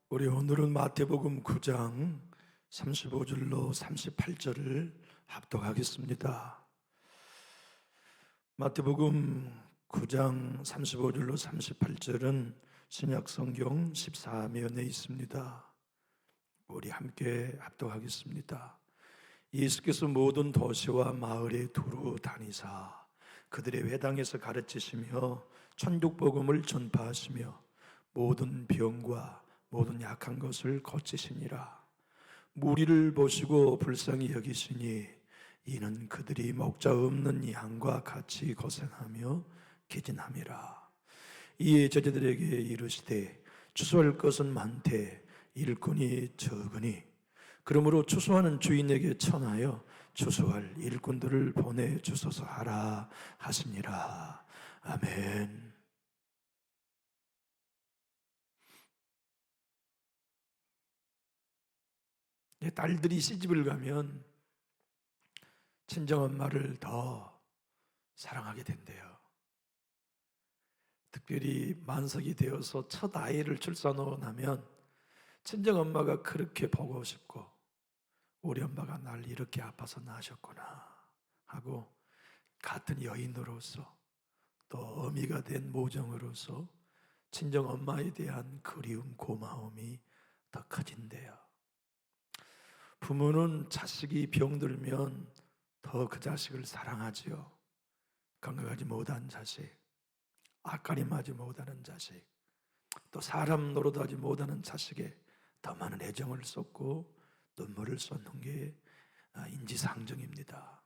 우리 오늘은 마태복음 9장 35절로 38절을 합독하겠습니다. 마태복음 9장 35절로 38절은 신약성경 14면에 있습니다. 우리 함께 합독하겠습니다. 예수께서 모든 도시와 마을에 두루 다니사 그들의 회당에서 가르치시며 천국복음을 전파하시며 모든 병과 모든 약한 것을 고치시니라. 무리를 보시고 불쌍히 여기시니 이는 그들이 목자 없는 양과 같이 고생하며 기진함이라. 이에 제자들에게 이르시되 추수할 것은 많되 일꾼이 적으니 그러므로 추수하는 주인에게 청하여 추수할 일꾼들을 보내주소서 하라 하시니라. 아멘. 딸들이 시집을 가면 친정엄마를 더 사랑하게 된대요. 특별히 만석이 되어서 첫 아이를 출산하고 나면 친정엄마가 그렇게 보고 싶고 우리 엄마가 날 이렇게 아파서 낳으셨구나 하고 같은 여인으로서 또 어미가 된 모정으로서 친정엄마에 대한 그리움, 고마움이 더 커진대요. 부모는 자식이 병들면 더 그 자식을 사랑하지요. 건강하지 못한 자식, 앞가림하지 못하는 자식, 또 사람 노릇하지 못하는 자식에 더 많은 애정을 쏟고 눈물을 쏟는 게 인지상정입니다.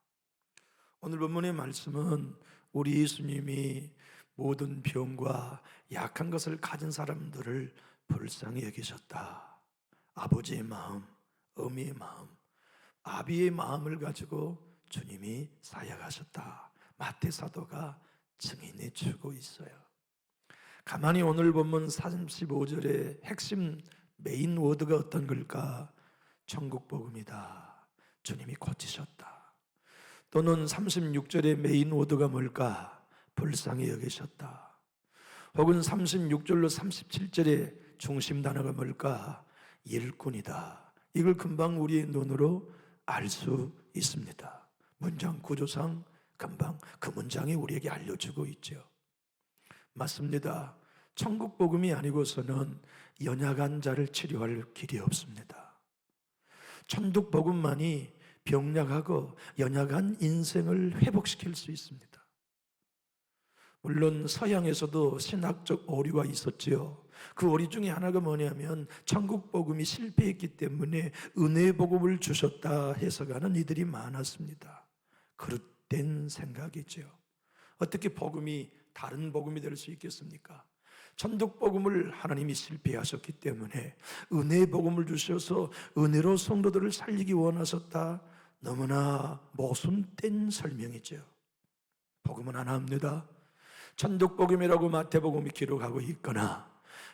오늘 본문의 말씀은 우리 예수님이 모든 병과 약한 것을 가진 사람들을 불쌍히 여기셨다. 아버지의 마음, 어미의 마음, 아비의 마음을 가지고 주님이 사역하셨다. 마태 사도가 증인해 주고 있어요. 가만히 오늘 본문 35절의 핵심 메인 워드가 어떤 걸까? 천국복음이다. 주님이 고치셨다. 또는 36절의 메인 워드가 뭘까? 불쌍히 여기셨다. 혹은 36절로 37절의 중심 단어가 뭘까? 일꾼이다. 이걸 금방 우리의 눈으로 알 수 있습니다. 문장 구조상 금방 그 문장이 우리에게 알려주고 있죠. 맞습니다. 천국복음이 아니고서는 연약한 자를 치료할 길이 없습니다. 천국복음만이 병약하고 연약한 인생을 회복시킬 수 있습니다. 물론 서양에서도 신학적 오류가 있었지요. 그 오류 중에 하나가 뭐냐면 천국복음이 실패했기 때문에 은혜의 복음을 주셨다 해석하는 이들이 많았습니다. 그릇된 생각이죠. 어떻게 복음이 다른 복음이 될 수 있겠습니까? 천국복음을 하나님이 실패하셨기 때문에 은혜의 복음을 주셔서 은혜로 성도들을 살리기 원하셨다. 너무나 모순된 설명이죠. 복음은 하나입니다. 천국복음이라고 마태복음이 기록하고 있거나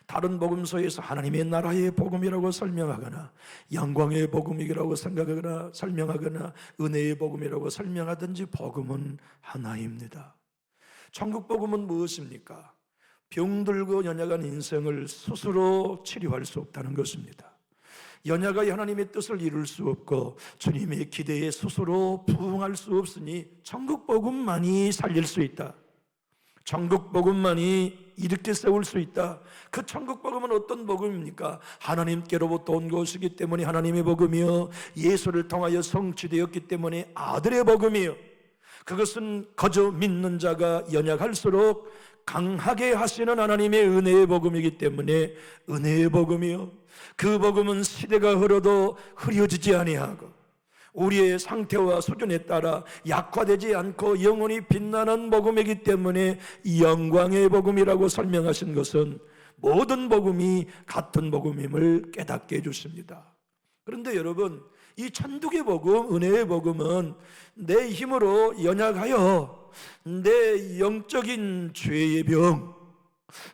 다른 복음서에서 하나님의 나라의 복음이라고 설명하거나 영광의 복음이라고 생각하거나 설명하거나 은혜의 복음이라고 설명하든지 복음은 하나입니다. 천국복음은 무엇입니까? 병들고 연약한 인생을 스스로 치료할 수 없다는 것입니다. 연약하여 하나님의 뜻을 이룰 수 없고 주님의 기대에 스스로 부응할 수 없으니 천국복음만이 살릴 수 있다. 천국복음만이 일으켜 세울 수 있다. 그 천국복음은 어떤 복음입니까? 하나님께로부터 온 것이기 때문에 하나님의 복음이요, 예수를 통하여 성취되었기 때문에 아들의 복음이요, 그것은 거저 믿는 자가 연약할수록 강하게 하시는 하나님의 은혜의 복음이기 때문에 은혜의 복음이요, 그 복음은 시대가 흘러도 흐려지지 아니하고 우리의 상태와 수준에 따라 약화되지 않고 영원히 빛나는 복음이기 때문에 영광의 복음이라고 설명하신 것은 모든 복음이 같은 복음임을 깨닫게 해주십니다. 그런데 여러분, 이 천국의 복음, 은혜의 복음은 내 힘으로 연약하여 내 영적인 죄의 병,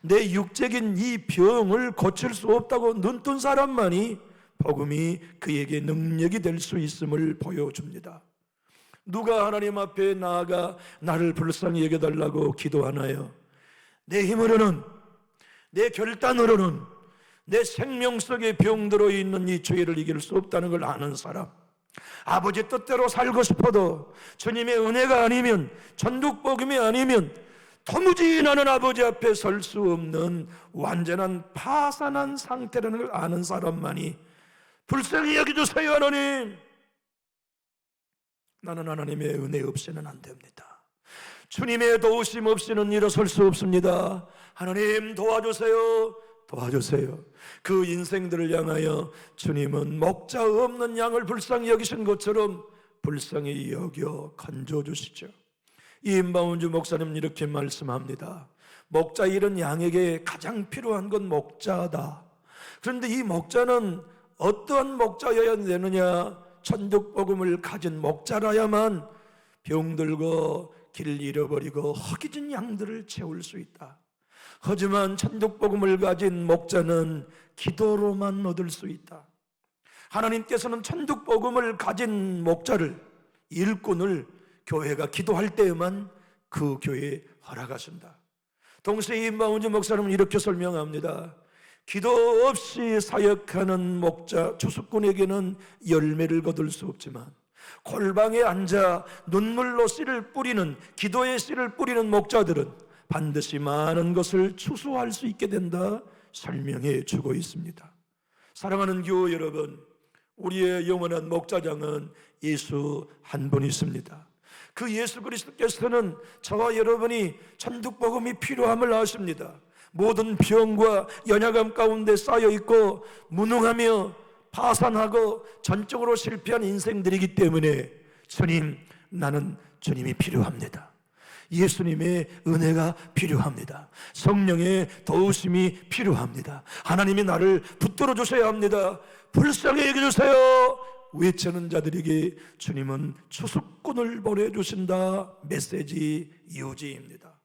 내 육적인 이 병을 고칠 수 없다고 눈뜬 사람만이 복음이 그에게 능력이 될 수 있음을 보여줍니다. 누가 하나님 앞에 나아가 나를 불쌍히 여겨달라고 기도하나요? 내 힘으로는, 내 결단으로는, 내 생명 속에 병들어 있는 이 죄를 이길 수 없다는 걸 아는 사람, 아버지 뜻대로 살고 싶어도 주님의 은혜가 아니면, 천국복음이 아니면 도무지 나는 아버지 앞에 설 수 없는 완전한 파산한 상태라는 걸 아는 사람만이 불쌍히 여겨주세요 하나님. 나는 하나님의 은혜 없이는 안 됩니다. 주님의 도우심 없이는 일어설 수 없습니다. 하나님 도와주세요. 도와주세요. 그 인생들을 향하여 주님은 목자 없는 양을 불쌍히 여기신 것처럼 불쌍히 여겨 건져주시죠. 이임바운주 목사님은 이렇게 말씀합니다. 목자 일은 양에게 가장 필요한 건 목자다. 그런데 이 목자는 어떠한 목자여야 되느냐? 천국복음을 가진 목자라야만 병들고 길 잃어버리고 허기진 양들을 채울 수 있다. 하지만 천국복음을 가진 목자는 기도로만 얻을 수 있다. 하나님께서는 천국복음을 가진 목자를, 일꾼을 교회가 기도할 때에만 그 교회에 허락하신다. 동시에 임바운주 목사님은 이렇게 설명합니다. 기도 없이 사역하는 목자, 주수꾼에게는 열매를 거둘 수 없지만 골방에 앉아 눈물로 씨를 뿌리는, 기도의 씨를 뿌리는 목자들은 반드시 많은 것을 추수할 수 있게 된다 설명해 주고 있습니다. 사랑하는 교우 여러분, 우리의 영원한 목자장은 예수 한 분 있습니다. 그 예수 그리스도께서는 저와 여러분이 천국복음이 필요함을 아십니다. 모든 병과 연약함 가운데 쌓여있고 무능하며 파산하고 전적으로 실패한 인생들이기 때문에 주님, 나는 주님이 필요합니다. 예수님의 은혜가 필요합니다. 성령의 도우심이 필요합니다. 하나님이 나를 붙들어 주셔야 합니다. 불쌍히 여겨주세요 외치는 자들에게 주님은 추수꾼을 보내주신다. 메시지 유지입니다.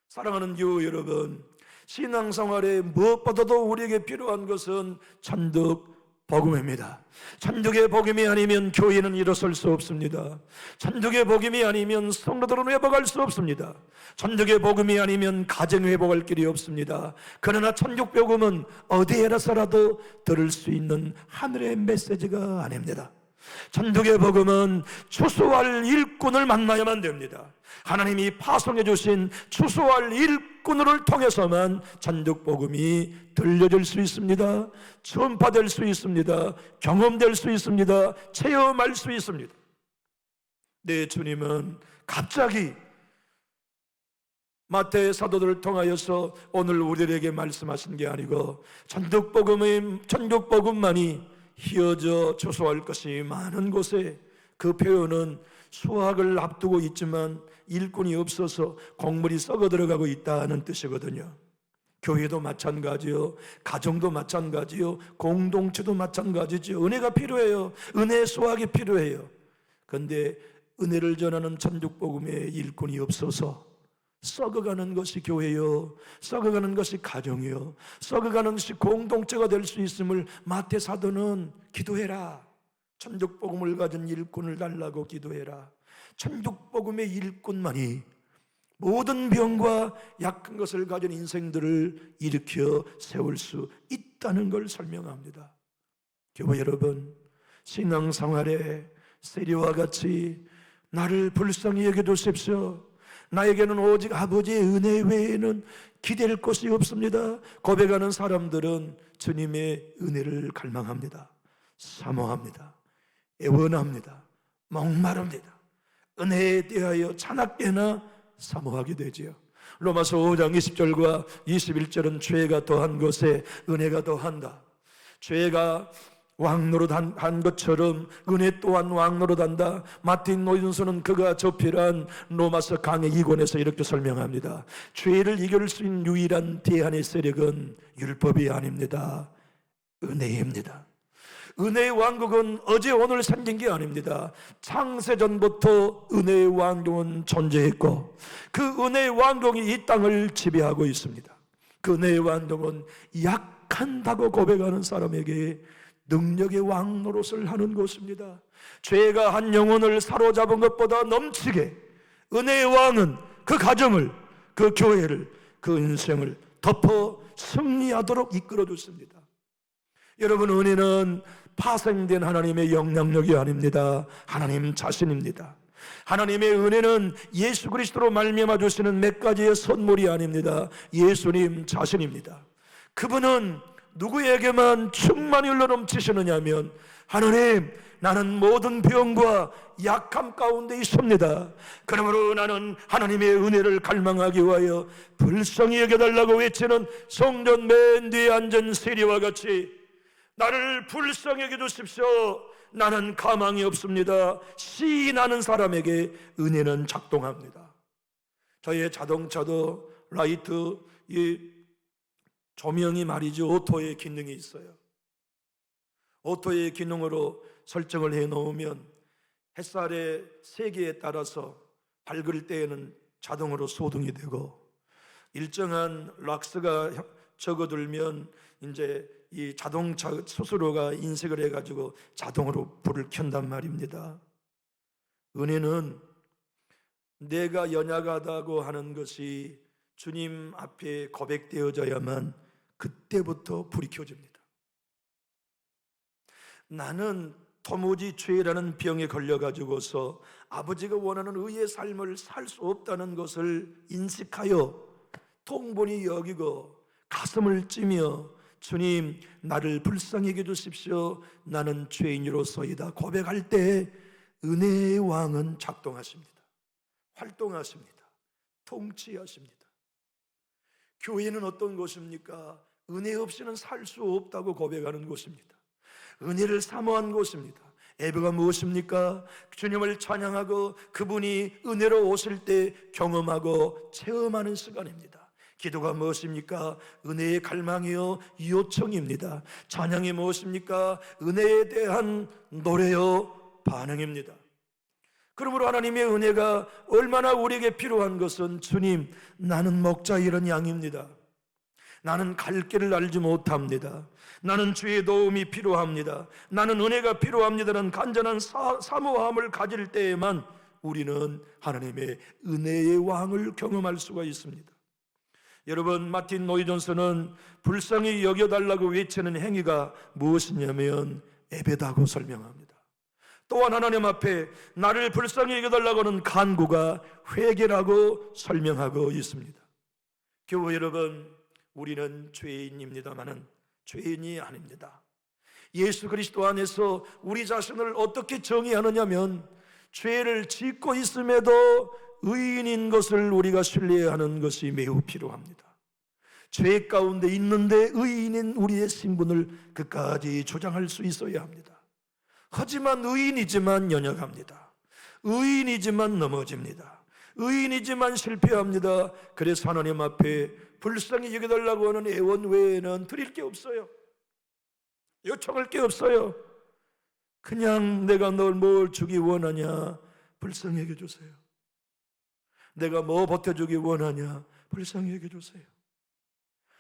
사랑하는 교우 여러분, 신앙생활에 무엇보다도 우리에게 필요한 것은 천국 복음입니다. 천국의 복음이 아니면 교회는 일어설 수 없습니다. 천국의 복음이 아니면 성도들은 회복할 수 없습니다. 천국의 복음이 아니면 가정 회복할 길이 없습니다. 그러나 천국 복음은 어디에서라도 들을 수 있는 하늘의 메시지가 아닙니다. 천국의 복음은 추수할 일꾼을 만나야만 됩니다. 하나님이 파송해 주신 추수할 일꾼을 통해서만 천국 복음이 들려질 수 있습니다. 전파될 수 있습니다. 경험될 수 있습니다. 체험할 수 있습니다. 내 주님은 갑자기 마태 사도들을 통하여서 오늘 우리에게 말씀하신 게 아니고 천국 복음만이 휘어져 추수할 것이 많은 곳에, 그 표현은 수확을 앞두고 있지만 일꾼이 없어서 곡물이 썩어 들어가고 있다는 뜻이거든요. 교회도 마찬가지요, 가정도 마찬가지요, 공동체도 마찬가지죠. 은혜가 필요해요. 은혜의 수확이 필요해요. 그런데 은혜를 전하는 천국복음의 일꾼이 없어서 썩어가는 것이 교회요, 썩어가는 것이 가정이요, 썩어가는 것이 공동체가 될 수 있음을 마태 사도는 기도해라, 천국복음을 가진 일꾼을 달라고 기도해라. 천국복음의 일꾼만이 모든 병과 약한 것을 가진 인생들을 일으켜 세울 수 있다는 걸 설명합니다. 교회 여러분, 신앙생활에 세리와 같이 나를 불쌍히 여겨주십시오, 나에게는 오직 아버지의 은혜 외에는 기댈 곳이 없습니다, 고백하는 사람들은 주님의 은혜를 갈망합니다. 사모합니다. 애원합니다. 목마릅니다. 은혜에 대하여 자나깨나 사모하게 되지요. 로마서 5장 20절과 21절은 죄가 더한 것에 은혜가 더한다. 죄가 왕노릇한 것처럼 은혜 또한 왕노릇한다. 마틴 노인서는 그가 저필한 로마서 강의 2권에서 이렇게 설명합니다. 죄를 이길 수 있는 유일한 대안의 세력은 율법이 아닙니다. 은혜입니다. 은혜의 왕국은 어제 오늘 생긴 게 아닙니다. 창세전부터 은혜의 왕국은 존재했고 그 은혜의 왕국이 이 땅을 지배하고 있습니다. 그 은혜의 왕국은 약한다고 고백하는 사람에게 능력의 왕 노릇을 하는 것입니다. 죄가 한 영혼을 사로잡은 것보다 넘치게 은혜의 왕은 그 가정을, 그 교회를, 그 인생을 덮어 승리하도록 이끌어 줬습니다. 여러분, 은혜는 파생된 하나님의 영향력이 아닙니다. 하나님 자신입니다. 하나님의 은혜는 예수 그리스도로 말미암아 주시는 몇 가지의 선물이 아닙니다. 예수님 자신입니다. 그분은 누구에게만 충만히 흘러넘치시느냐 하면, 하나님, 나는 모든 병과 약함 가운데 있습니다. 그러므로 나는 하나님의 은혜를 갈망하기 위하여 불쌍히 여겨달라고 외치는 성전 맨 뒤에 앉은 세리와 같이 나를 불쌍히 여겨주십시오. 나는 가망이 없습니다. 시인하는 사람에게 은혜는 작동합니다. 저의 자동차도 라이트, 이 조명이 말이죠, 오토의 기능이 있어요. 오토의 기능으로 설정을 해 놓으면 햇살의 세기에 따라서 밝을 때에는 자동으로 소등이 되고, 일정한 락스가 적어들면 이제 이 자동차 스스로가 인식을 해가지고 자동으로 불을 켠단 말입니다. 은혜는 내가 연약하다고 하는 것이 주님 앞에 고백되어져야만 그때부터 불이 켜집니다. 나는 도무지 죄라는 병에 걸려가지고서 아버지가 원하는 의의 삶을 살 수 없다는 것을 인식하여 통분히 여기고 가슴을 찌며, 주님, 나를 불쌍히 여겨 주십시오. 나는 죄인으로서이다 고백할 때 은혜의 왕은 작동하십니다. 활동하십니다. 통치하십니다. 교회는 어떤 곳입니까? 은혜 없이는 살 수 없다고 고백하는 곳입니다. 은혜를 사모한 곳입니다. 예배가 무엇입니까? 주님을 찬양하고 그분이 은혜로 오실 때 경험하고 체험하는 시간입니다. 기도가 무엇입니까? 은혜의 갈망이요 요청입니다. 찬양이 무엇입니까? 은혜에 대한 노래요 반응입니다. 그러므로 하나님의 은혜가 얼마나 우리에게 필요한 것은, 주님, 나는 목자 이런 양입니다. 나는 갈 길을 알지 못합니다. 나는 주의 도움이 필요합니다. 나는 은혜가 필요합니다라는 간절한 사모함을 가질 때에만 우리는 하나님의 은혜의 왕을 경험할 수가 있습니다. 여러분, 마틴 노이존스는 불쌍히 여겨달라고 외치는 행위가 무엇이냐면 예배다고 설명합니다. 또한 하나님 앞에 나를 불쌍히 여겨달라고 하는 간구가 회개라고 설명하고 있습니다. 교회 여러분, 우리는 죄인입니다마는 죄인이 아닙니다. 예수 그리스도 안에서 우리 자신을 어떻게 정의하느냐면, 죄를 짓고 있음에도 의인인 것을 우리가 신뢰하는 것이 매우 필요합니다. 죄 가운데 있는데 의인인 우리의 신분을 끝까지 주장할 수 있어야 합니다. 하지만 의인이지만 연약합니다. 의인이지만 넘어집니다. 의인이지만 실패합니다. 그래서 하나님 앞에 불쌍히 여겨달라고 하는 애원 외에는 드릴 게 없어요. 요청할 게 없어요. 그냥 내가 널 뭘 주기 원하냐? 불쌍히 여겨주세요. 내가 뭐 보태주기 원하냐? 불쌍히 여겨주세요.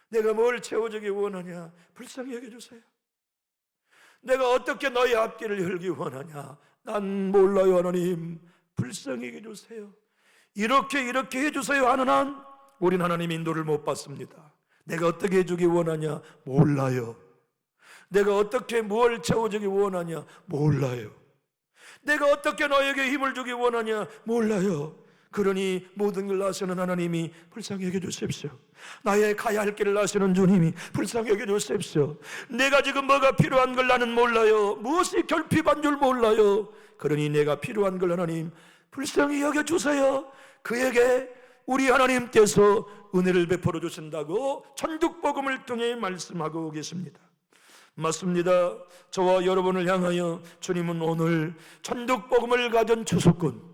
내가 뭘 채워주기 원하냐? 불쌍히 여겨주세요. 내가 어떻게 너의 앞길을 열기 원하냐? 난 몰라요, 하나님. 불쌍히 여겨주세요. 이렇게 해주세요 하는 한 우린 하나님 인도를 못 받습니다. 내가 어떻게 해주기 원하냐? 몰라요. 내가 어떻게 뭘 채워주기 원하냐? 몰라요. 내가 어떻게 너에게 힘을 주기 원하냐? 몰라요. 그러니 모든 걸 아시는 하나님이 불쌍히 여겨주십시오. 나의 가야 할 길을 아시는 주님이 불쌍히 여겨주십시오. 내가 지금 뭐가 필요한 걸 나는 몰라요. 무엇이 결핍한 줄 몰라요. 그러니 내가 필요한 걸 하나님 불쌍히 여겨주세요. 그에게 우리 하나님께서 은혜를 베풀어 주신다고 천국복음을 통해 말씀하고 계십니다. 맞습니다. 저와 여러분을 향하여 주님은 오늘 천국복음을 가진 추수꾼,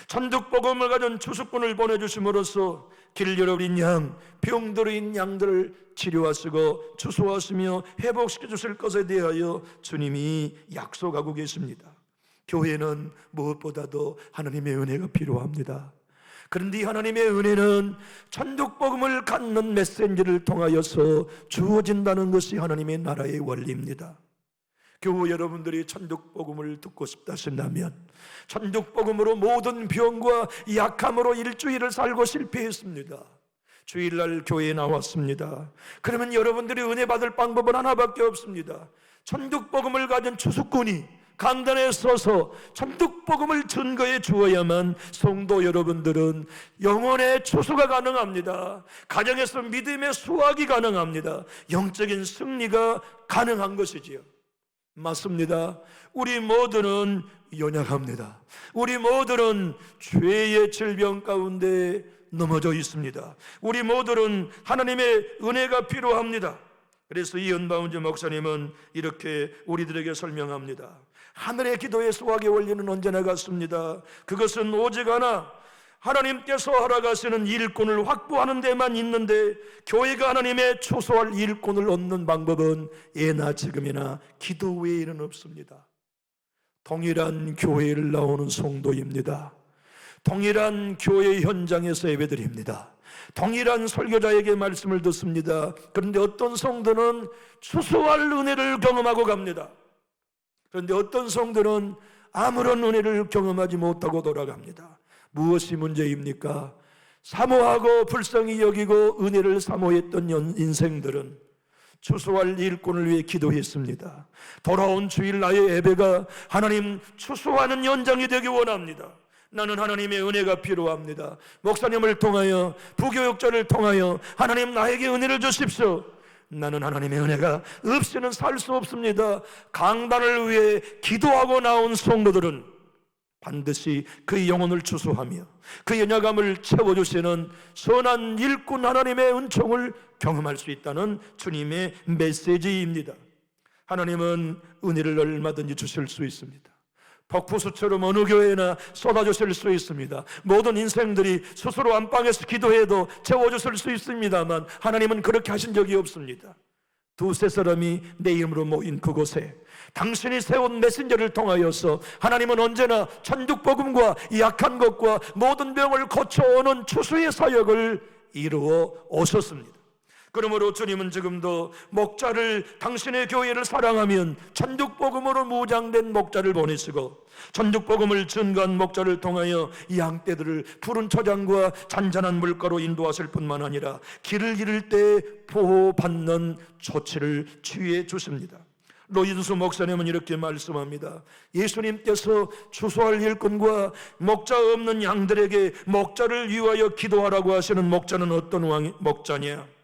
천국복음을 가진 추수꾼을 보내주심으로써 길 잃어버린 양, 병들인 양들을 치료하시고 추수하시며 회복시켜 주실 것에 대하여 주님이 약속하고 계십니다. 교회는 무엇보다도 하나님의 은혜가 필요합니다. 그런데 하나님의 은혜는 천국복음을 갖는 메시지를 통하여서 주어진다는 것이 하나님의 나라의 원리입니다. 교우 여러분들이 천국복음을 듣고 싶다 하신다면, 천국복음으로 모든 병과 약함으로 일주일을 살고 실패했습니다. 주일날 교회에 나왔습니다. 그러면 여러분들이 은혜 받을 방법은 하나밖에 없습니다. 천국복음을 가진 추수꾼이 강단에 서서 천국복음을 증거해 주어야만 성도 여러분들은 영혼의 추수가 가능합니다. 가정에서 믿음의 수확이 가능합니다. 영적인 승리가 가능한 것이지요. 맞습니다. 우리 모두는 연약합니다. 우리 모두는 죄의 질병 가운데 넘어져 있습니다. 우리 모두는 하나님의 은혜가 필요합니다. 그래서 이은바운지 목사님은 이렇게 우리들에게 설명합니다. 하늘의 기도의 수확의 원리는 언제나 같습니다. 그것은 오직 하나, 하나님께서 허락하시는 일꾼을 확보하는 데만 있는데, 교회가 하나님의 추수할 일꾼을 얻는 방법은 예나 지금이나 기도 외에는 없습니다. 동일한 교회를 나오는 성도입니다. 동일한 교회 현장에서 예배드립니다. 동일한 설교자에게 말씀을 듣습니다. 그런데 어떤 성도는 추수할 은혜를 경험하고 갑니다. 그런데 어떤 성도는 아무런 은혜를 경험하지 못하고 돌아갑니다. 무엇이 문제입니까? 사모하고 불쌍히 여기고 은혜를 사모했던 인생들은 추수할 일꾼을 위해 기도했습니다. 돌아온 주일 나의 예배가 하나님 추수하는 연장이 되기 원합니다. 나는 하나님의 은혜가 필요합니다. 목사님을 통하여, 부교육자를 통하여 하나님 나에게 은혜를 주십시오. 나는 하나님의 은혜가 없이는 살 수 없습니다. 강단을 위해 기도하고 나온 성도들은 반드시 그 영혼을 추수하며 그 연약함을 채워주시는 선한 일꾼 하나님의 은총을 경험할 수 있다는 주님의 메시지입니다. 하나님은 은혜를 얼마든지 주실 수 있습니다. 폭포수처럼 어느 교회나 쏟아주실 수 있습니다. 모든 인생들이 스스로 안방에서 기도해도 채워주실 수 있습니다만 하나님은 그렇게 하신 적이 없습니다. 두세 사람이 내 이름으로 모인 그곳에 당신이 세운 메신저를 통하여서 하나님은 언제나 천국복음과 약한 것과 모든 병을 고쳐오는 추수의 사역을 이루어 오셨습니다. 그러므로 주님은 지금도 목자를, 당신의 교회를 사랑하면 천국복음으로 무장된 목자를 보내시고 천국복음을 증거한 목자를 통하여 양떼들을 푸른 초장과 잔잔한 물가로 인도하실 뿐만 아니라 길을 잃을 때 보호받는 조치를 취해 주십니다. 로이드스 목사님은 이렇게 말씀합니다. 예수님께서 추수할 일꾼과 목자 없는 양들에게 목자를 위하여 기도하라고 하시는 목자는 어떤 목자냐?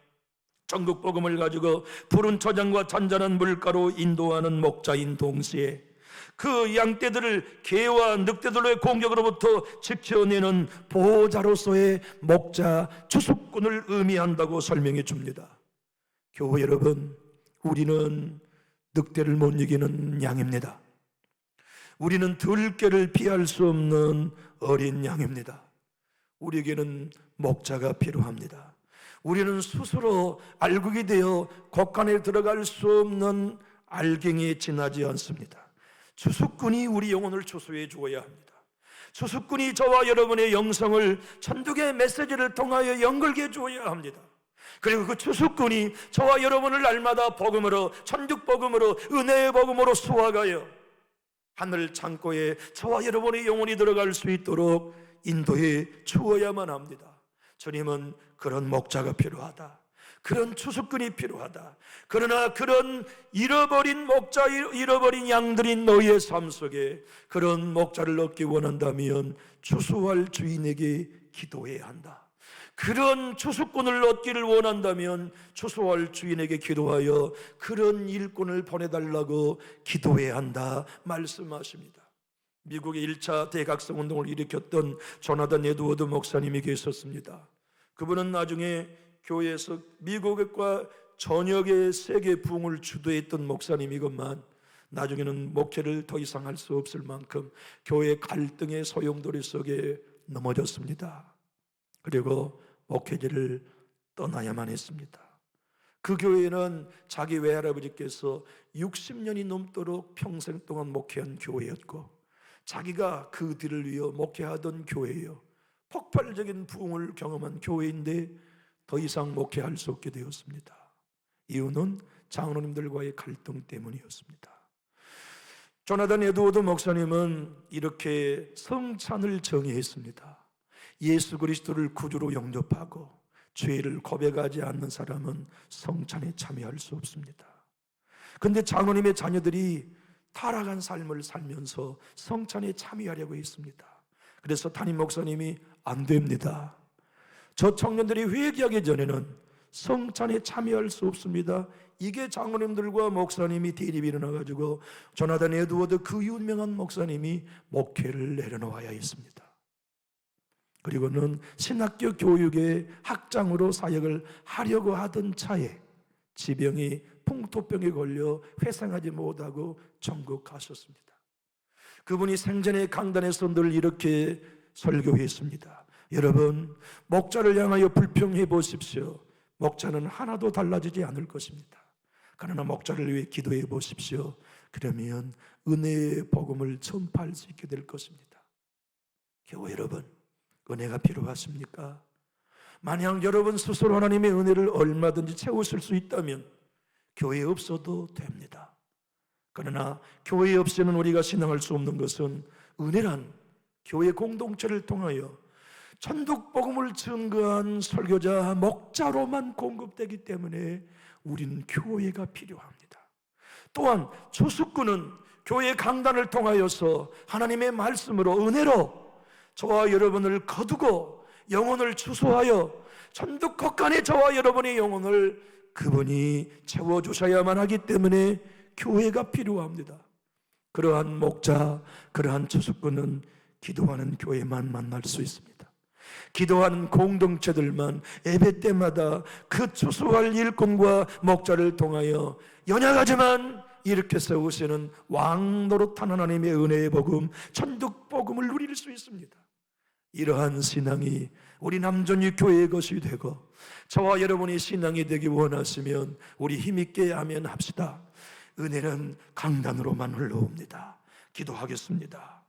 천국복음을 가지고 푸른 초장과 잔잔한 물가로 인도하는 목자인 동시에 그 양떼들을 개와 늑대들의 공격으로부터 지켜내는 보호자로서의 목자, 추수꾼을 의미한다고 설명해 줍니다. 교회 여러분, 우리는 늑대를 못 이기는 양입니다. 우리는 들깨를 피할 수 없는 어린 양입니다. 우리에게는 목자가 필요합니다. 우리는 스스로 알곡이 되어 곡간에 들어갈 수 없는 알갱이에 지나지 않습니다. 추수꾼이 우리 영혼을 추수해 주어야 합니다. 추수꾼이 저와 여러분의 영성을 천국의 메시지를 통하여 연결해 주어야 합니다. 그리고 그 추수꾼이 저와 여러분을 날마다 복음으로, 천국 복음으로, 은혜의 복음으로 수확하여 하늘 창고에 저와 여러분의 영혼이 들어갈 수 있도록 인도해 주어야만 합니다. 주님은 그런 목자가 필요하다, 그런 추수꾼이 필요하다. 그러나 그런 잃어버린 목자, 잃어버린 양들인 너희의 삶 속에 그런 목자를 얻기 원한다면 추수할 주인에게 기도해야 한다. 그런 추수꾼을 얻기를 원한다면 추수할 주인에게 기도하여 그런 일꾼을 보내달라고 기도해야 한다 말씀하십니다. 미국의 1차 대각성 운동을 일으켰던 조나단 에드워드 목사님이 계셨습니다. 그분은 나중에 교회에서 미국과 전역의 세계 부흥을 주도했던 목사님이건만 나중에는 목회를 더 이상 할 수 없을 만큼 교회 갈등의 소용돌이 속에 넘어졌습니다. 그리고 목회지를 떠나야만 했습니다. 그 교회는 자기 외할아버지께서 60년이 넘도록 평생 동안 목회한 교회였고 자기가 그 뒤를 위해 목회하던 교회예요. 폭발적인 부흥을 경험한 교회인데 더 이상 목회할 수 없게 되었습니다. 이유는 장로님들과의 갈등 때문이었습니다. 조나단 에드워드 목사님은 이렇게 성찬을 정의했습니다. 예수 그리스도를 구주로 영접하고 죄를 고백하지 않는 사람은 성찬에 참여할 수 없습니다. 그런데 장로님의 자녀들이 타락한 삶을 살면서 성찬에 참여하려고 했습니다. 그래서 담임 목사님이 안 됩니다. 저 청년들이 회개하기 전에는 성찬에 참여할 수 없습니다. 이게 장로님들과 목사님이 대립이 일어나가지고 조나단 에드워드 그 유명한 목사님이 목회를 내려놓아야 했습니다. 그리고는 신학교 교육의 학장으로 사역을 하려고 하던 차에 지병이 풍토병에 걸려 회상하지 못하고 천국 가셨습니다. 그분이 생전에 강단에서 늘 이렇게 설교했습니다. 여러분, 목자를 향하여 불평해 보십시오. 목자는 하나도 달라지지 않을 것입니다. 그러나 목자를 위해 기도해 보십시오. 그러면 은혜의 복음을 전파할 수 있게 될 것입니다. 교회 여러분, 은혜가 필요하십니까? 만약 여러분 스스로 하나님의 은혜를 얼마든지 채우실 수 있다면 교회에 없어도 됩니다. 그러나 교회 없이는 우리가 신앙할 수 없는 것은 은혜란 교회 공동체를 통하여 천국복음을 증거한 설교자, 목자로만 공급되기 때문에 우리는 교회가 필요합니다. 또한 주수꾼은 교회 강단을 통하여서 하나님의 말씀으로 은혜로 저와 여러분을 거두고 영혼을 주소하여 천국 곳간에 저와 여러분의 영혼을 그분이 채워주셔야만 하기 때문에 교회가 필요합니다. 그러한 목자, 그러한 주수꾼은 기도하는 교회만 만날 수 있습니다. 기도하는 공동체들만 예배 때마다 그 주수할 일꾼과 목자를 통하여 연약하지만 이렇게 세우시는 왕노릇한 하나님의 은혜의 복음, 천국 복음을 누릴 수 있습니다. 이러한 신앙이 우리 남존유 교회의 것이 되고 저와 여러분의 신앙이 되기 원하시면 우리 힘있게 아멘 합시다. 은혜는 강단으로만 흘러옵니다. 기도하겠습니다.